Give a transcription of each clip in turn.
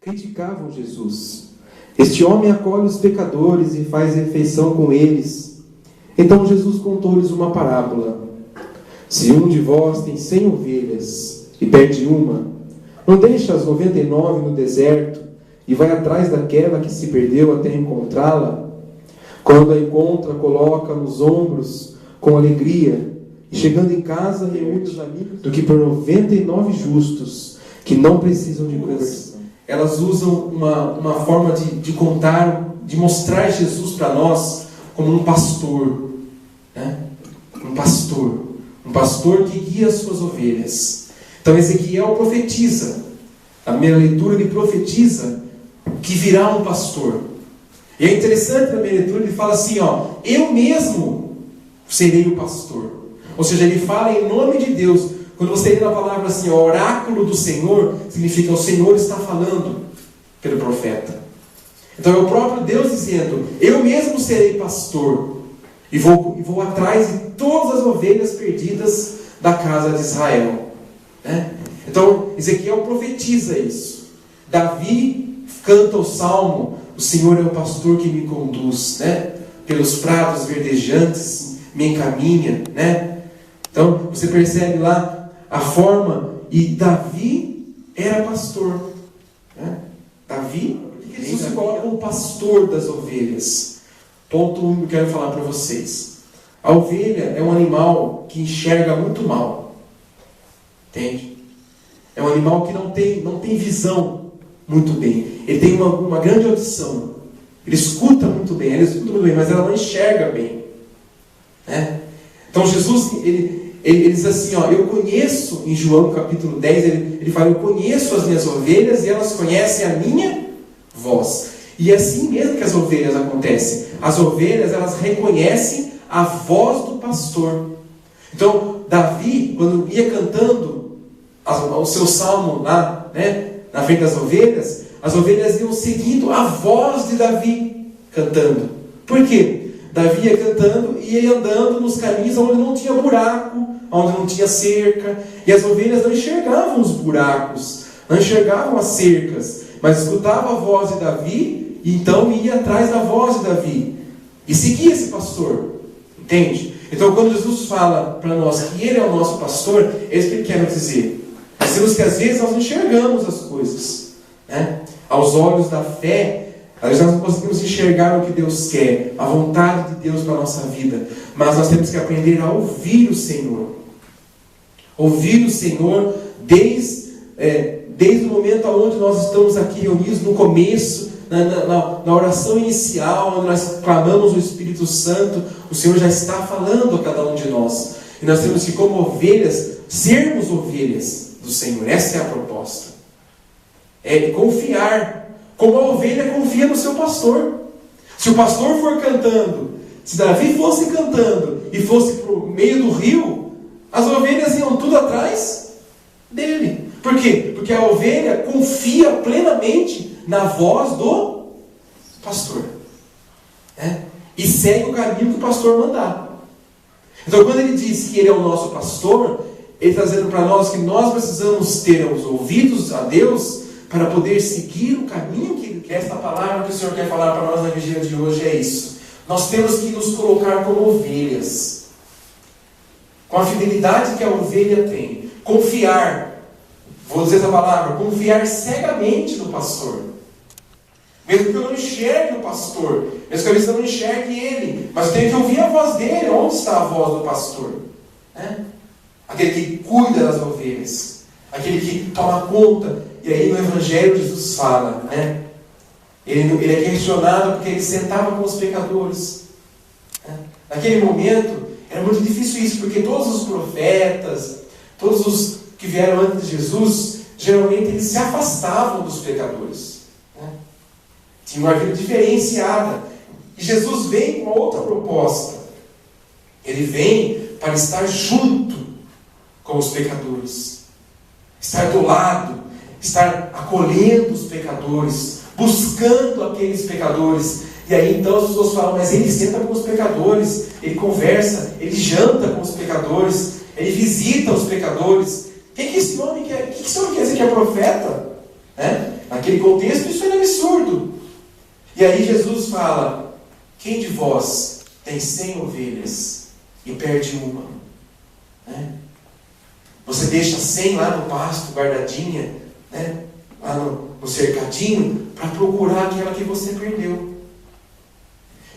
criticavam Jesus. Este homem acolhe os pecadores e faz refeição com eles. Então Jesus contou-lhes uma parábola. Se um de vós tem 100 ovelhas e perde uma, não deixa as 99 no deserto e vai atrás daquela que se perdeu até encontrá-la? Quando a encontra, coloca nos ombros com alegria e chegando em casa reúne os amigos do que por 99 justos que não precisam de conversão. Elas usam uma forma de contar, de mostrar Jesus para nós como um pastor, né? Um pastor que guia as suas ovelhas. Então Ezequiel profetiza, na primeira leitura ele profetiza que virá um pastor. E é interessante na primeira leitura, ele fala assim, eu mesmo serei o pastor. Ou seja, ele fala em nome de Deus. Quando você lê na palavra assim, oráculo do Senhor, significa o Senhor está falando pelo profeta. Então é o próprio Deus dizendo, eu mesmo serei pastor e vou atrás de todas as ovelhas perdidas da casa de Israel. Né? Então Ezequiel profetiza isso. Davi canta o salmo, o Senhor é o pastor que me conduz, né? Pelos prados verdejantes me encaminha, né? Então você percebe lá a forma, e Davi era pastor, né? Davi, Jesus se coloca como pastor das ovelhas. Ponto 1 que eu quero falar para vocês. A ovelha é um animal que enxerga muito mal, entende? É um animal que não tem visão muito bem. Ele tem uma grande audição, ele escuta muito bem, mas ela não enxerga bem, né? Então Jesus, ele diz assim, eu conheço, em João capítulo 10, ele fala, eu conheço as minhas ovelhas e elas conhecem a minha voz. E é assim mesmo que as ovelhas acontecem. As ovelhas, elas reconhecem a voz do pastor. Então, Davi, quando ia cantando o seu salmo lá, né, na frente das ovelhas, as ovelhas iam seguindo a voz de Davi cantando. Por quê? Davi ia cantando e ia andando nos caminhos onde não tinha buraco, onde não tinha cerca, e as ovelhas não enxergavam os buracos, não enxergavam as cercas, mas escutavam a voz de Davi, e então ia atrás da voz de Davi, e seguia esse pastor, entende? Então quando Jesus fala para nós que Ele é o nosso pastor, é isso que Ele quer dizer. Nós temos que às vezes nós não enxergamos as coisas, né? Aos olhos da fé, às vezes nós não conseguimos enxergar o que Deus quer, a vontade de Deus para a nossa vida, mas nós temos que aprender a ouvir o Senhor. Ouvir o Senhor desde o momento onde nós estamos aqui reunidos no começo, na oração inicial, onde nós clamamos o Espírito Santo, o Senhor já está falando a cada um de nós. E nós temos que, como ovelhas, sermos ovelhas do Senhor. Essa é a proposta. É confiar, como a ovelha confia no seu pastor. Se o pastor for cantando, se Davi fosse cantando e fosse para o meio do rio, as ovelhas iam tudo atrás dele. Por quê? Porque a ovelha confia plenamente na voz do pastor, né? E segue o caminho que o pastor mandar. Então quando ele diz que ele é o nosso pastor, ele está dizendo para nós que nós precisamos ter os ouvidos a Deus para poder seguir o caminho que Ele quer. Esta palavra que o Senhor quer falar para nós na vigília de hoje é isso. Nós temos que nos colocar como ovelhas, com a fidelidade que a ovelha tem. Confiar, vou dizer essa palavra, confiar cegamente no pastor. Mesmo que eu não enxergue o pastor, mesmo que às vezes eu não enxergue ele, mas eu tenho que ouvir a voz dele. Onde está a voz do pastor? Né? Aquele que cuida das ovelhas, aquele que toma conta. E aí no Evangelho Jesus fala, né? Ele é questionado porque ele sentava com os pecadores, né? Naquele momento era muito difícil isso, porque todos os profetas, todos os que vieram antes de Jesus, geralmente eles se afastavam dos pecadores, né? Tinha uma vida diferenciada. E Jesus vem com outra proposta. Ele vem para estar junto com os pecadores, estar do lado, estar acolhendo os pecadores, buscando aqueles pecadores. E aí então as pessoas falam, mas ele senta com os pecadores, ele conversa, ele janta com os pecadores, ele visita os pecadores. O que esse homem quer? O que esse homem quer dizer que é profeta? Né? Naquele contexto isso era absurdo. E aí Jesus fala: quem de vós tem 100 ovelhas e perde uma? Né? Você deixa 100 lá no pasto, guardadinha, né? Lá no cercadinho, para procurar aquela que você perdeu.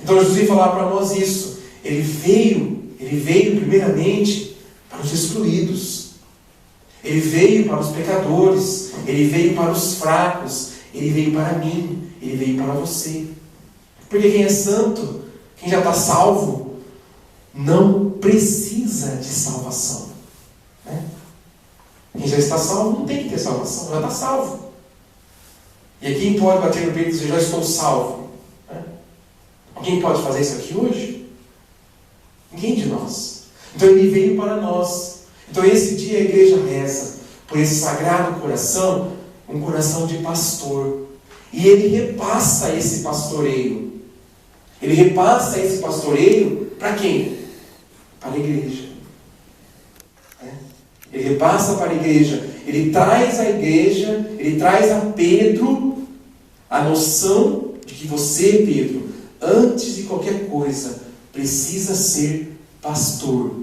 Então Jesus veio falar para nós isso. Ele veio primeiramente para os excluídos. Ele veio para os pecadores. Ele veio para os fracos. Ele veio para mim. Ele veio para você. Porque quem é santo, quem já está salvo, não precisa de salvação. Né? Quem já está salvo não tem que ter salvação, já está salvo. E quem pode bater no peito e dizer: já estou salvo? Né? Alguém pode fazer isso aqui hoje? Ninguém de nós. Então ele veio para nós. Então esse dia a igreja reza por esse sagrado coração, um coração de pastor. E ele repassa esse pastoreio. Ele repassa esse pastoreio para quem? Para a igreja. Ele repassa para a igreja. Ele traz à igreja, ele traz a Pedro a noção de que você, Pedro, antes de qualquer coisa, precisa ser pastor.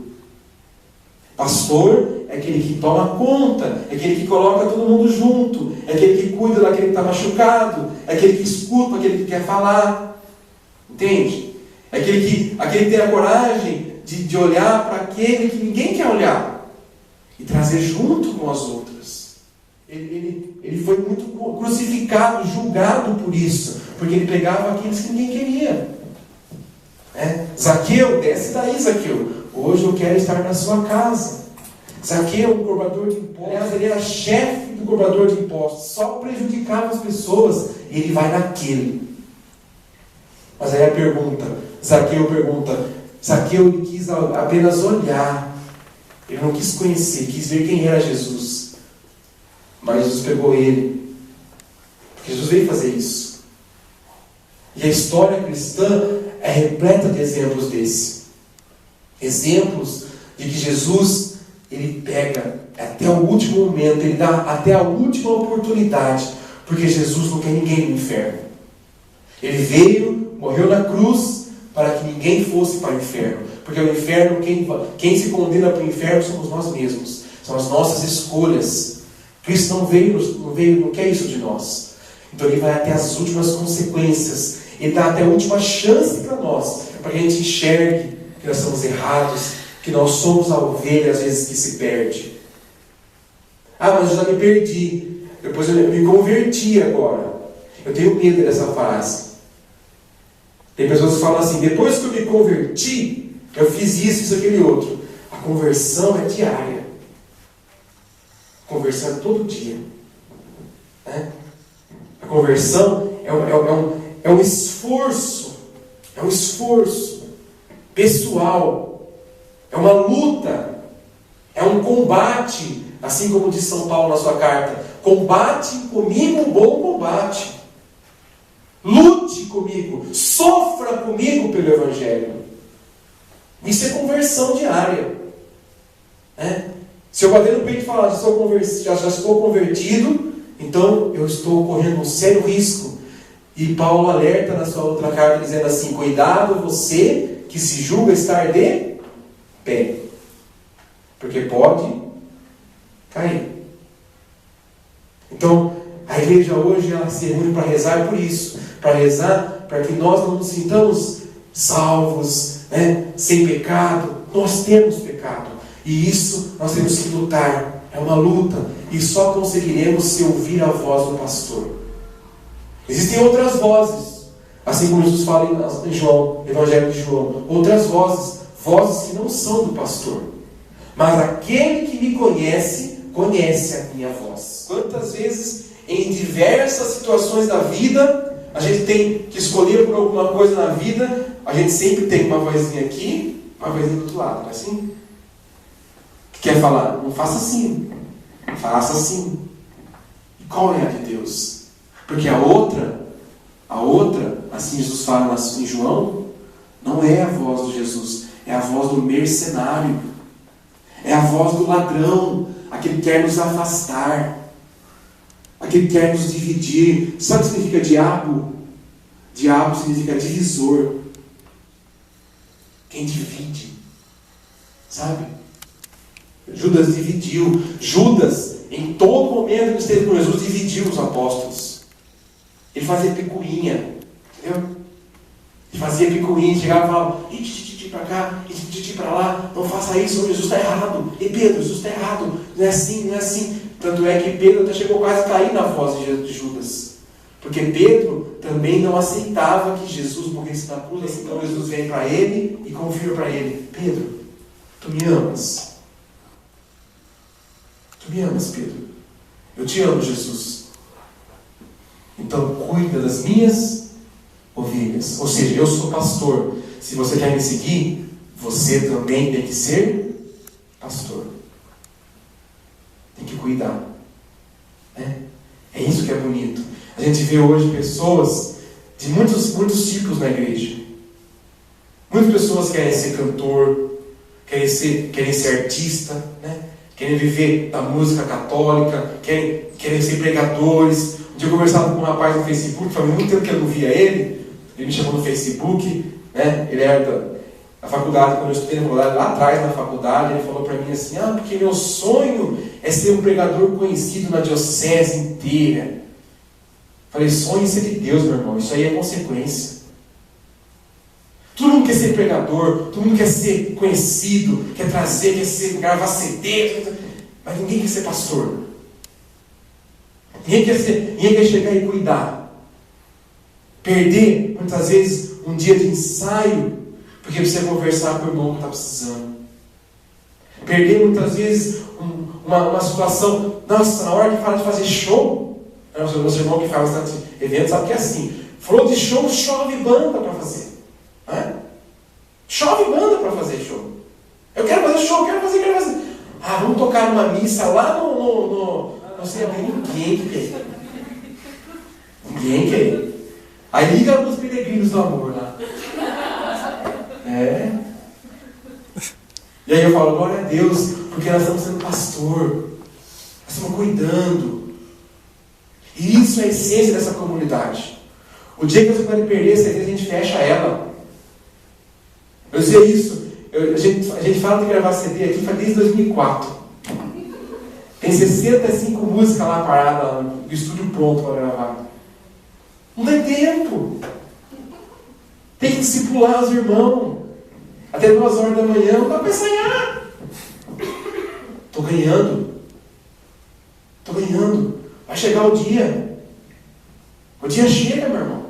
Pastor é aquele que toma conta, é aquele que coloca todo mundo junto, é aquele que cuida daquele que está machucado, é aquele que escuta aquele que quer falar. Entende? É aquele que tem a coragem de olhar para aquele que ninguém quer olhar e trazer junto com as outras. Ele foi muito crucificado, julgado por isso, porque ele pegava aqueles que ninguém queria. Zaqueu, desce daí, Zaqueu. Hoje eu quero estar na sua casa. Zaqueu, um cobrador de impostos. Aliás, ele era chefe do cobrador de impostos. Só prejudicava as pessoas. E ele vai naquele. Mas aí a pergunta, Zaqueu pergunta. Zaqueu, ele quis apenas olhar. Ele não quis conhecer, quis ver quem era Jesus. Mas Jesus pegou ele. Porque Jesus veio fazer isso. E a história cristã é repleta de exemplos desse. Exemplos de que Jesus, ele pega até o último momento, ele dá até a última oportunidade, porque Jesus não quer ninguém no inferno. Ele veio, morreu na cruz, para que ninguém fosse para o inferno. Porque o inferno, quem se condena para o inferno somos nós mesmos. São as nossas escolhas. Cristo não quer isso de nós. Então ele vai até as últimas consequências. Ele dá até a última chance para nós, para que a gente enxergue que nós somos errados, que nós somos a ovelha às vezes que se perde. Mas eu já me perdi. Depois eu me converti agora. Eu tenho medo dessa frase. Tem pessoas que falam assim: depois que eu me converti, eu fiz isso, aquele outro. A conversão é diária. A conversão é todo dia. A conversão é um esforço. É um esforço pessoal. É uma luta. É um combate. Assim como diz São Paulo na sua carta: combate comigo o bom combate. Lute comigo, sofra comigo pelo Evangelho. Isso é conversão diária. Se eu bater no peito e falar: já estou convertido, então eu estou correndo um sério risco. E Paulo alerta na sua outra carta dizendo assim: cuidado você que se julga estar de pé, porque pode cair. Então a igreja hoje ela se reúne para rezar por isso, para rezar para que nós não nos sintamos salvos, sem pecado. Nós temos pecado, e isso nós temos que lutar. É uma luta, e só conseguiremos se ouvir a voz do pastor. Existem outras vozes, assim como Jesus fala em João, Evangelho de João, outras vozes que não são do pastor. Mas aquele que me conhece, conhece a minha voz. Quantas vezes, em diversas situações da vida, a gente tem que escolher por alguma coisa na vida, a gente sempre tem uma vozinha aqui, uma vozinha do outro lado, não é assim? Que quer falar: não faça assim, faça assim. E qual é a de Deus? Porque a outra, assim Jesus fala em João, não é a voz de Jesus, é a voz do mercenário, é a voz do ladrão, aquele que quer nos afastar. Aquele que quer nos dividir. Sabe o que significa diabo? Diabo significa divisor. Quem divide. Sabe? Judas dividiu. Judas, em todo momento que esteve com Jesus, dividiu os apóstolos. Ele fazia picuinha. Entendeu? Ele fazia picuinha, chegava e falava, titi para cá, titi para lá, não faça isso, Jesus está errado. E Pedro, Jesus está errado. Não é assim, não é assim. Tanto é que Pedro até chegou quase a cair na voz de Judas. Porque Pedro também não aceitava que Jesus morresse na cruz. Então Jesus vem para ele e confirma para ele: Pedro, tu me amas? Tu me amas, Pedro? Eu te amo, Jesus. Então cuida das minhas ovelhas. Ou seja, eu sou pastor. Se você quer me seguir, você também tem que ser pastor. Tem que cuidar. É isso que é bonito. A gente vê hoje pessoas de muitos tipos na igreja. Muitas pessoas querem ser cantor, querem ser artista, né? Querem viver da música católica, querem ser pregadores. Um dia eu conversava com um rapaz no Facebook, faz muito tempo que eu não via ele me chamou no Facebook, né? Ele era da faculdade, quando eu estudei na faculdade, lá atrás na faculdade, ele falou para mim assim: porque meu sonho é ser um pregador conhecido na diocese inteira. Falei, sonho em ser de Deus, meu irmão, isso aí é consequência. Todo mundo quer ser pregador, todo mundo quer ser conhecido, quer gravar CD, mas ninguém quer ser pastor. Ninguém quer chegar e cuidar. Perder, muitas vezes, um dia de ensaio, porque precisa conversar com o irmão que está precisando. Perder, muitas vezes, uma situação. Nossa, na hora que fala de fazer show, nosso irmão que faz bastante evento sabe que é assim. Falou de show, chove banda para fazer. Chove banda para fazer show. Eu quero fazer show, quero fazer. Vamos tocar numa missa lá não sei, ninguém quer. Ninguém quer. Aí liga para os peregrinos do amor lá. E aí eu falo, glória a Deus, porque nós estamos sendo pastor. Nós estamos cuidando. E isso é a essência dessa comunidade. O dia que você pode perder essa igreja, a gente fecha ela. Eu sei isso. A gente fala de gravar CD aqui faz desde 2004. Tem 65 músicas lá paradas, no estúdio pronto para gravar. Não tem tempo. Tem que discipular os irmãos. Até 2 horas da manhã, não dá para ensaiar. Estou ganhando. Vai chegar o dia. O dia chega, meu irmão.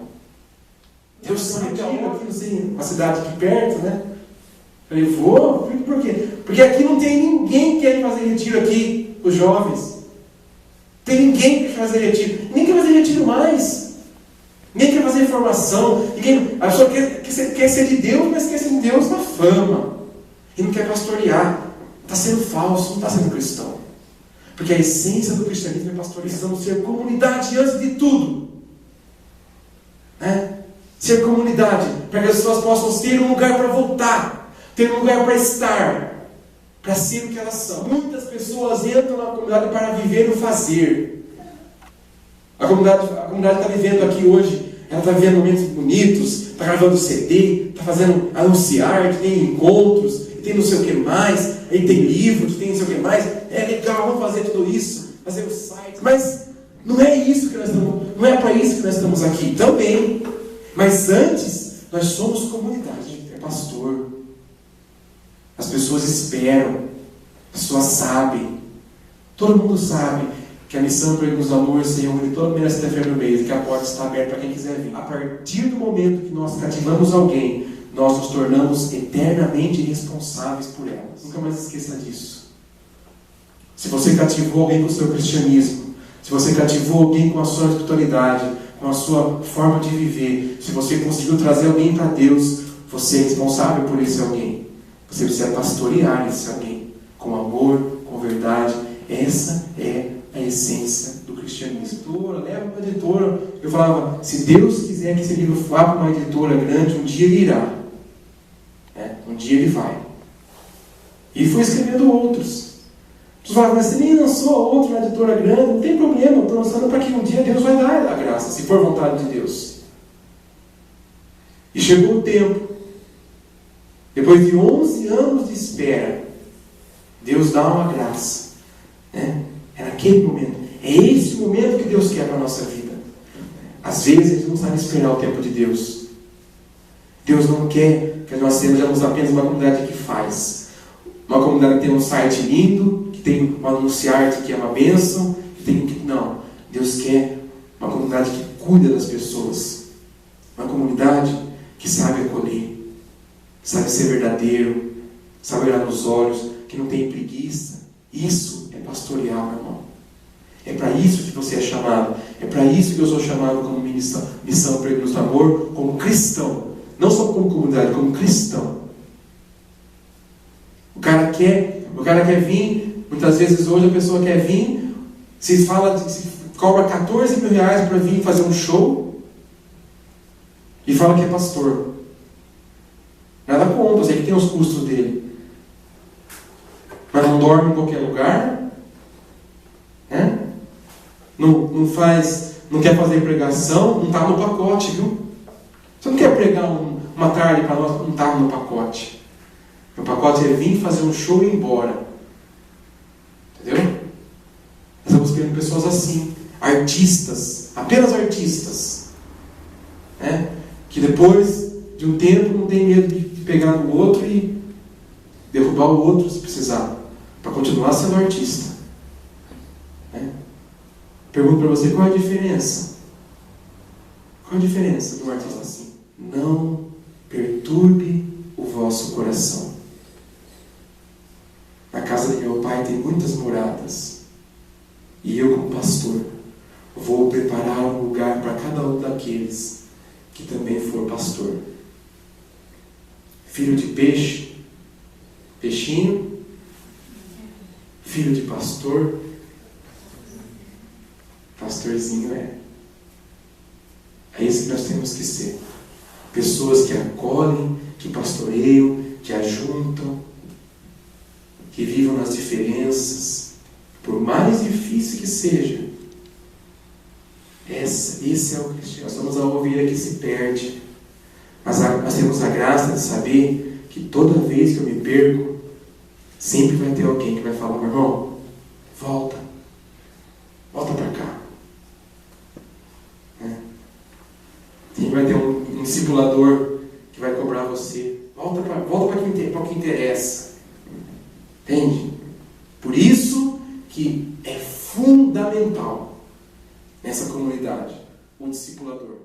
Deus sabe que aqui, não sei, uma cidade aqui perto, né? Falei, vou, por quê? Porque aqui não tem ninguém que quer fazer retiro aqui, os jovens. Tem ninguém que quer fazer retiro. Ninguém quer fazer retiro mais. Ninguém quer fazer formação. A pessoa quer ser de Deus, mas quer ser de Deus na fama. E não quer pastorear. Está sendo falso, não está sendo cristão. Porque a essência do cristianismo é pastorear. Precisamos ser comunidade antes de tudo. Ser comunidade, para que as pessoas possam ter um lugar para voltar, ter um lugar para estar, para ser o que elas são. Muitas pessoas entram na comunidade para viver o fazer. A comunidade está vivendo aqui hoje, ela está vivendo momentos bonitos, está gravando CD, está fazendo anunciar, que tem encontros, que tem não sei o que mais, aí tem livros, tem não sei o que mais. É legal, vamos fazer tudo isso, fazer o site. Mas não é isso que nós estamos, não é para isso que nós estamos aqui. Também. Mas antes, nós somos comunidade, é pastor. As pessoas esperam, as pessoas sabem, todo mundo sabe que a missão Peregrinos do Amor se reúne toda primeira sexta-feira do mês e que a porta está aberta para quem quiser vir. A partir do momento que nós cativamos alguém, nós nos tornamos eternamente responsáveis por elas. Nunca mais esqueça disso. Se você cativou alguém com o seu cristianismo, se você cativou alguém com a sua espiritualidade, com a sua forma de viver, se você conseguiu trazer alguém para Deus, você é responsável por esse alguém. Você precisa pastorear esse alguém com amor, com verdade. Essa é a essência do cristianismo. Leva para a editora. Eu falava, se Deus quiser que esse livro vá para uma editora grande, um dia ele irá. Um dia ele vai. E foi escrevendo outros. Você fala, mas você nem lançou a outra na editora grande, não tem problema, eu estou lançando para que um dia Deus vai dar a graça, se for vontade de Deus. E chegou o tempo, depois de 11 anos de espera, Deus dá uma graça. Né? É naquele momento. É esse momento que Deus quer para a nossa vida. Às vezes a gente não sabe esperar o tempo de Deus. Deus não quer que nós sejamos apenas uma comunidade que faz. Uma comunidade que tem um site lindo, que tem um anunciante que é uma bênção. Não. Deus quer uma comunidade que cuida das pessoas. Uma comunidade que sabe acolher. Que sabe ser verdadeiro. Sabe olhar nos olhos. Que não tem preguiça. Isso é pastorear, meu irmão. É para isso que você é chamado. É para isso que eu sou chamado como missão Peregrinos do Amor, como cristão. Não só como comunidade, como cristão. O cara quer vir, muitas vezes hoje a pessoa quer vir, se cobra 14 mil reais para vir fazer um show e fala que é pastor. Nada contra, eu sei que tem os custos dele. Mas não dorme em qualquer lugar, né? Não quer fazer pregação, não está no pacote, viu? Você não quer pregar uma tarde para nós, não está no pacote. O pacote é vir fazer um show e ir embora. Entendeu? Nós estamos querendo pessoas assim, artistas, apenas artistas, né? Que depois de um tempo não tem medo de pegar no outro e derrubar o outro se precisar, para continuar sendo artista. Né? Pergunto para você, qual é a diferença? Qual é a diferença de um artista assim? Não perturbe o vosso coração. Na casa de meu pai tem muitas moradas. E eu, como pastor, vou preparar um lugar para cada um daqueles que também for pastor. Filho de peixe, peixinho. Filho de pastor, pastorzinho é. É isso que nós temos que ser. Pessoas que acolhem, que pastoreiam, que ajuntam, que vivam nas diferenças, por mais difícil que seja. Esse é o cristiano. Nós somos a ovelha que se perde. Mas nós temos a graça de saber que toda vez que eu me perco, sempre vai ter alguém que vai falar, meu irmão, volta para cá. Sempre vai ter um discipulador que vai cobrar você. Volta para quem interessa. Entende? Por isso que é fundamental nessa comunidade o discipulador.